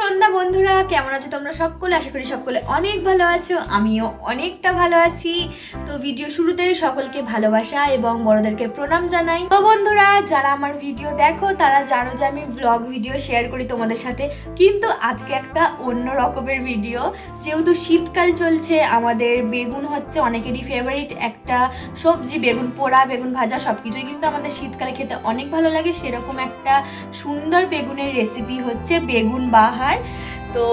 সন্ধ্যা বন্ধুরা, কেমন আছো তোমরা সকলে? আশা করি সকলে অনেক ভালো আছো, আমিও অনেকটা ভালো আছি। তো ভিডিও শুরুতেই সকলকে ভালোবাসা এবং বড়দেরকে প্রণাম জানাই। তো বন্ধুরা, যারা আমার ভিডিও দেখো তারা জানো যে আমি ব্লগ ভিডিও শেয়ার করি তোমাদের সাথে, কিন্তু আজকে একটা অন্য রকমের ভিডিও। যেহেতু শীতকাল চলছে, আমাদের বেগুন হচ্ছে অনেকেরই ফেভারিট একটা সবজি। বেগুন পোড়া, বেগুন ভাজা সবকিছুই কিন্তু আমাদের শীতকালে খেতে অনেক ভালো লাগে। সেরকম একটা সুন্দর বেগুনের রেসিপি হচ্ছে বেগুন বাহার। তো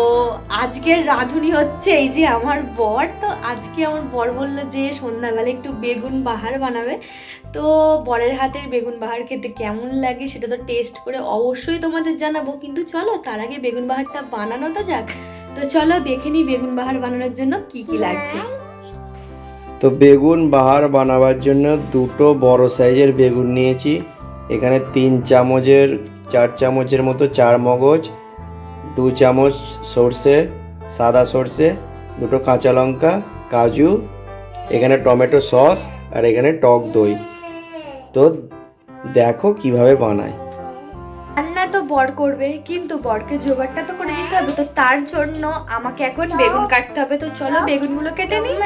আজকের রাঁধুনি হচ্ছে এই যে আমার বর। তো আজকে আমার বর বললো যে সন্ধ্যাবেলা একটু বেগুন বাহার বানাবে। তো বরের হাতের বেগুন বাহার খেতে কেমন লাগে সেটা তো টেস্ট করে অবশ্যই তোমাদের জানাবো, কিন্তু চলো তার আগে বেগুন বাহারটা বানানো তো যাক। তো চলো দেখে নিই বেগুন বাহার বানানোর জন্য কি কি লাগছে। তো বেগুন বাহার বানাবার জন্য দুটো বড় সাইজের বেগুন নিয়েছি। এখানে 4 চামচের মতো চার মগজ, 2 চামচ সর্ষে, সাদা সর্ষে, দুটো কাঁচা লঙ্কা, কাজু, এখানে টমেটো সস আর এখানে টক দই। তো দেখো কিভাবে বানায়। রান্না তো বর করবে, কিন্তু বরকে জোগাড়টা তো করে দিতে হবে। তো তার জন্য আমাকে এখন বেগুন কাটতে হবে। তো চলো বেগুনগুলো কেটে নিই।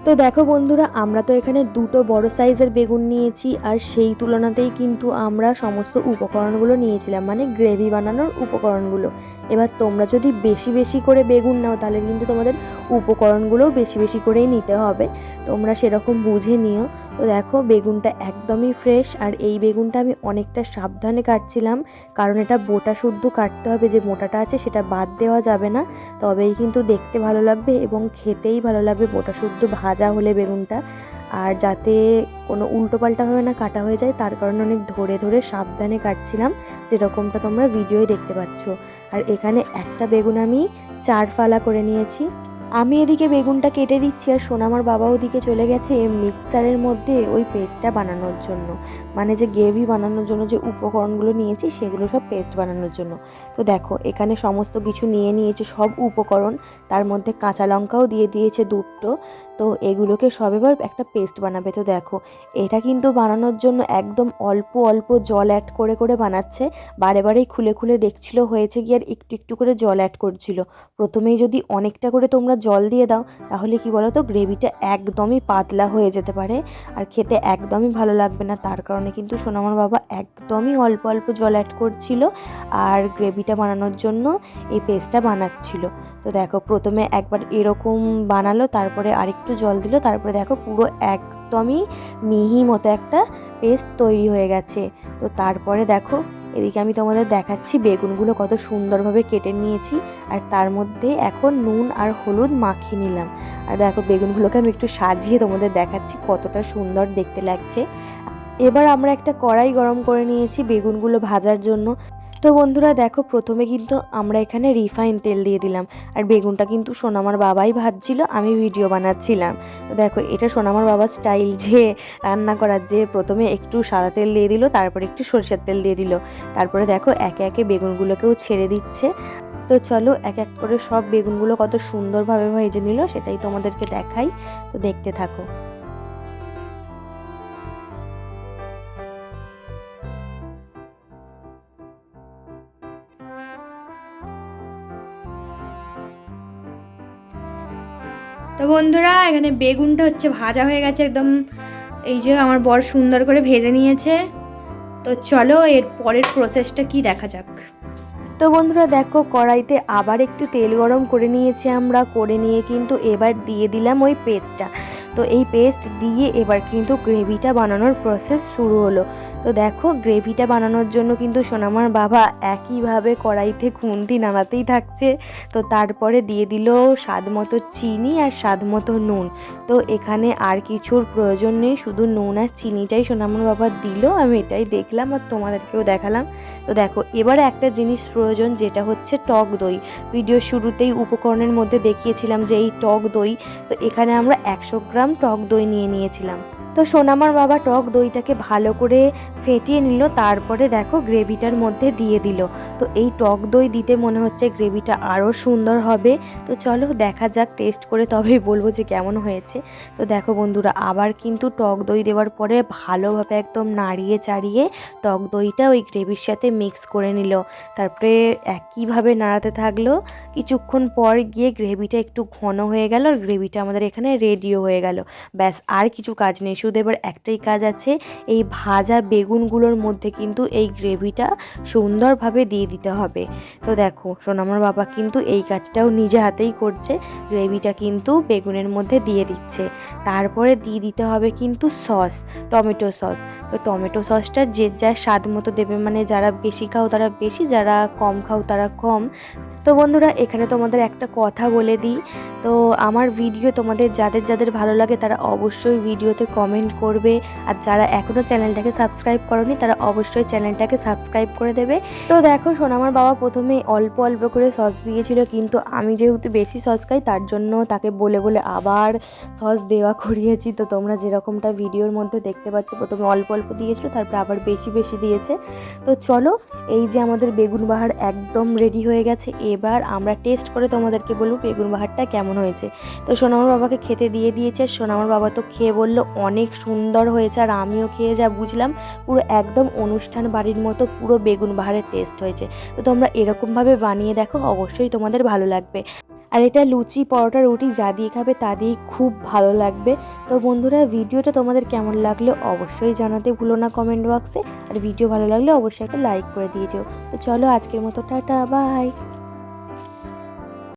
তো দেখো বন্ধুরা, আমরা তো এখানে দুটো বড় সাইজের বেগুন নিয়েছি, আর সেই তুলনাতেই কিন্তু আমরা সমস্ত উপকরণগুলো নিয়েছিলাম, মানে গ্রেভি বানানোর উপকরণগুলো। এবার তোমরা যদি বেশি বেশি করে বেগুন নাও তাহলে কিন্তু তোমাদের উপকরণগুলোও বেশি বেশি করেই নিতে হবে। তোমরা সেরকম বুঝে নিও। তো দেখো বেগুনটা একদমই ফ্রেশ, আর এই বেগুনটা আমি অনেকটা সাবধানে কাটছিলাম, কারণ এটা বোটা শুদ্ধ কাটতে হবে, যে মোটাটা আছে সেটা বাদ দেওয়া যাবে না। তবেই কিন্তু দেখতে ভালো লাগবে এবং খেতেই ভালো লাগবে বোটা শুদ্ধ ভাজা হলে বেগুনটা। আর যাতে কোনো উল্টোপাল্টাভাবে না কাটা হয়ে যায় তার কারণে অনেক ধরে ধরে সাবধানে কাটছিলাম, যেরকমটা তোমরা ভিডিওয় দেখতে পাচ্ছ। আর এখানে একটা বেগুন আমি 4 ফালা করে নিয়েছি। আমি এদিকে বেগুনটা কেটে দিচ্ছি, আর সোনামার বাবা ওদিকে চলে গেছে মিক্সারের মধ্যে ওই পেস্টটা বানানোর জন্য, মানে যে গ্রেভি বানানোর জন্য যে উপকরণগুলো নিয়েছি সেগুলো সব পেস্ট বানানোর জন্য। তো দেখো এখানে সমস্ত কিছু নিয়ে নিয়েছে, সব উপকরণ, তার মধ্যে কাঁচা লঙ্কাও দিয়ে দিয়েছে দুটো। তো এগুলোকে সব এবার একটা পেস্ট বানাবে। তো দেখো এটা কিন্তু বানানোর জন্য একদম অল্প অল্প জল অ্যাড করে করে বানাচ্ছে। বারে বারেই খুলে খুলে দেখছিল হয়েছে কি, আর একটু একটু করে জল অ্যাড করছিল। প্রথমেই যদি অনেকটা করে তোমরা জল দিয়ে দাও তাহলে কি বলো তো, গ্রেভিটা একদমই পাতলা হয়ে যেতে পারে আর খেতে একদমই ভালো লাগবে না। তার কারণে কিন্তু সোনামার বাবা একদমই অল্প অল্প জল অ্যাড করছিল আর গ্রেভিটা বানানোর জন্য এই পেস্টটা বানাচ্ছিল। তো দেখো প্রথমে একবার এরকম বানালো, তারপরে আরেকটু জল দিল, তারপরে দেখো পুরো একদমই মিহি মতো একটা পেস্ট তৈরি হয়ে গেছে। তো তারপরে দেখো এদিকে আমি তোমাদের দেখাচ্ছি বেগুনগুলো কত সুন্দরভাবে কেটে নিয়েছি, আর তার মধ্যে এখন নুন আর হলুদ মাখিয়ে নিলাম। আর দেখো বেগুনগুলোকে আমি একটু সাজিয়ে তোমাদের দেখাচ্ছি কতটা সুন্দর দেখতে লাগছে। এবার আমরা একটা কড়াই গরম করে নিয়েছি বেগুনগুলো ভাজার জন্য। তো বন্ধুরা দেখো প্রথমে কিন্তু আমরা এখানে রিফাইন তেল দিয়ে দিলাম, আর বেগুনটা কিন্তু সোনামার বাবাই ভাজছিল, আমি ভিডিও বানাচ্ছিলাম। তো দেখো এটা সোনামার বাবার স্টাইল, যে রান্না করার, যে প্রথমে একটু সাদা তেল দিয়ে দিল, তারপরে একটু সরষের তেল দিয়ে দিল, তারপরে দেখো একে একে বেগুনগুলোকেও ছেড়ে দিচ্ছে। তো চলো এক এক করে সব বেগুনগুলো কত সুন্দরভাবে ভেজে নিল সেটাই তোমাদেরকে দেখাই। তো দেখতে থাকো। তো বন্ধুরা এখানে বেগুনটা হচ্ছে ভাজা হয়ে গেছে একদম, এই যে আমার বর সুন্দর করে ভেজে নিয়েছে। তো চলো এর পরের প্রসেসটা কি দেখা যাক। তো বন্ধুরা দেখো কড়াইতে আবার একটু তেল গরম করে নিয়েছি আমরা, করে নিয়ে কিন্তু এবার দিয়ে দিলাম ওই পেস্টটা। তো এই পেস্ট দিয়ে এবার কিন্তু গ্রেভিটা বানানোর প্রসেস শুরু হলো। তো দেখো গ্রেভিটা বানানোর জন্য কিন্তু সোনামার বাবা একইভাবে কড়াইতে খুন্তি নাড়াতেই থাকছে। তো তারপরে দিয়ে দিল স্বাদ মতো চিনি আর স্বাদ মতো নুন। তো এখানে আর কিছুর প্রয়োজন নেই, শুধু নুন আর চিনিটাই সোনামার বাবা দিল, আমি এটাই দেখলাম আর তোমাদেরকেও দেখালাম। তো দেখো এবারে একটা জিনিস প্রয়োজন, যেটা হচ্ছে টক দই। ভিডিও শুরুতেই উপকরণের মধ্যে দেখিয়েছিলাম যে এই টক দই। তো এখানে আমরা 100 গ্রাম টক দই নিয়ে নিয়েছিলাম। তো সোনামার বাবা টক দইটাকে ভালো করে ফেটিয়ে নিল, তারপরে দেখো গ্রেভিটার মধ্যে দিয়ে দিল। তো এই টক দই দিতে মনে হচ্ছে গ্রেভিটা আরও সুন্দর হবে। তো চলো দেখা যাক, টেস্ট করে তবেই বলবো যে কেমন হয়েছে। তো দেখো বন্ধুরা, আবার কিন্তু টক দই দেওয়ার পরে ভালোভাবে একদম নাড়িয়ে চাড়িয়ে টক দইটা ওই গ্রেভির সাথে মিক্স করে নিল। তারপরে একইভাবে নাড়াতে থাকলো। কিছুক্ষণ পর গিয়ে গ্রেভিটা একটু ঘন হয়ে গেল আর গ্রেভিটা আমাদের এখানে রেডিও হয়ে গেল। ব্যাস, আর কিছু কাজ নেই, শুধু এবার একটাই কাজ আছে, এই ভাজা বেগুনগুলোর মধ্যে কিন্তু এই গ্রেভিটা সুন্দরভাবে দিয়ে দিতে হবে। তো দেখো সোনামার বাবা কিন্তু এই কাজটাও নিজে হাতেই করছে, গ্রেভিটা কিন্তু বেগুনের মধ্যে দিয়ে দিচ্ছে। তারপরে দিয়ে দিতে হবে কিন্তু সস, টমেটো সস। তো টমেটো সসটা যে যার স্বাদ মতো দেবে, মানে যারা বেশি খাও তারা বেশি, যারা কম খাও তারা কম। তো বন্ধুরা, এখানে তোমাদের একটা কথা বলে দিই, তো আমার ভিডিও তোমাদের যাদের যাদের ভালো লাগে তারা অবশ্যই ভিডিওতে কমেন্ট করবে, আর যারা এখনও চ্যানেলটাকে সাবস্ক্রাইব করনি তারা অবশ্যই চ্যানেলটাকে সাবস্ক্রাইব করে দেবে। তো দেখো সোনামার বাবা প্রথমে অল্প অল্প করে সস দিয়েছিল, কিন্তু আমি যেহেতু বেশি সস খাই তার জন্য তাকে বলে বলে আবার সস দেওয়া করিয়েছি। তো তোমরা যেরকমটা ভিডিওর মধ্যে দেখতে পাচ্ছ, প্রথমে অল্প অল্প দিয়েছিল, তারপরে আবার বেশি বেশি দিয়েছে। তো চলো, এই যে আমাদের বেগুন বাহার একদম রেডি হয়ে গেছে, এবার আমরা টেস্ট করে তোমাদেরকে বলবো বেগুন বাহারটা কেমন হয়েছে। তো সোনামার বাবাকে খেতে দিয়ে দিয়েছে, সোনামার বাবা তো খেয়ে বললো অনেক সুন্দর হয়েছে, আর আমিও খেয়ে যা বুঝলাম পুরো একদম অনুষ্ঠান বাড়ির মতো পুরো বেগুন বাহারের টেস্ট হয়েছে। তো তোমরা এরকমভাবে বানিয়ে দেখো, অবশ্যই তোমাদের ভালো লাগবে। আর এটা লুচি, পরোটা, রুটি যা দিয়ে খাবে তা দিয়েই খুব ভালো লাগবে। তো বন্ধুরা, ভিডিওটা তোমাদের কেমন লাগলো অবশ্যই জানাতে ভুলো না কমেন্ট বক্সে, আর ভিডিও ভালো লাগলে অবশ্যই একটা লাইক করে দিয়েছো। তো চলো আজকের মতো টাটা, বাই।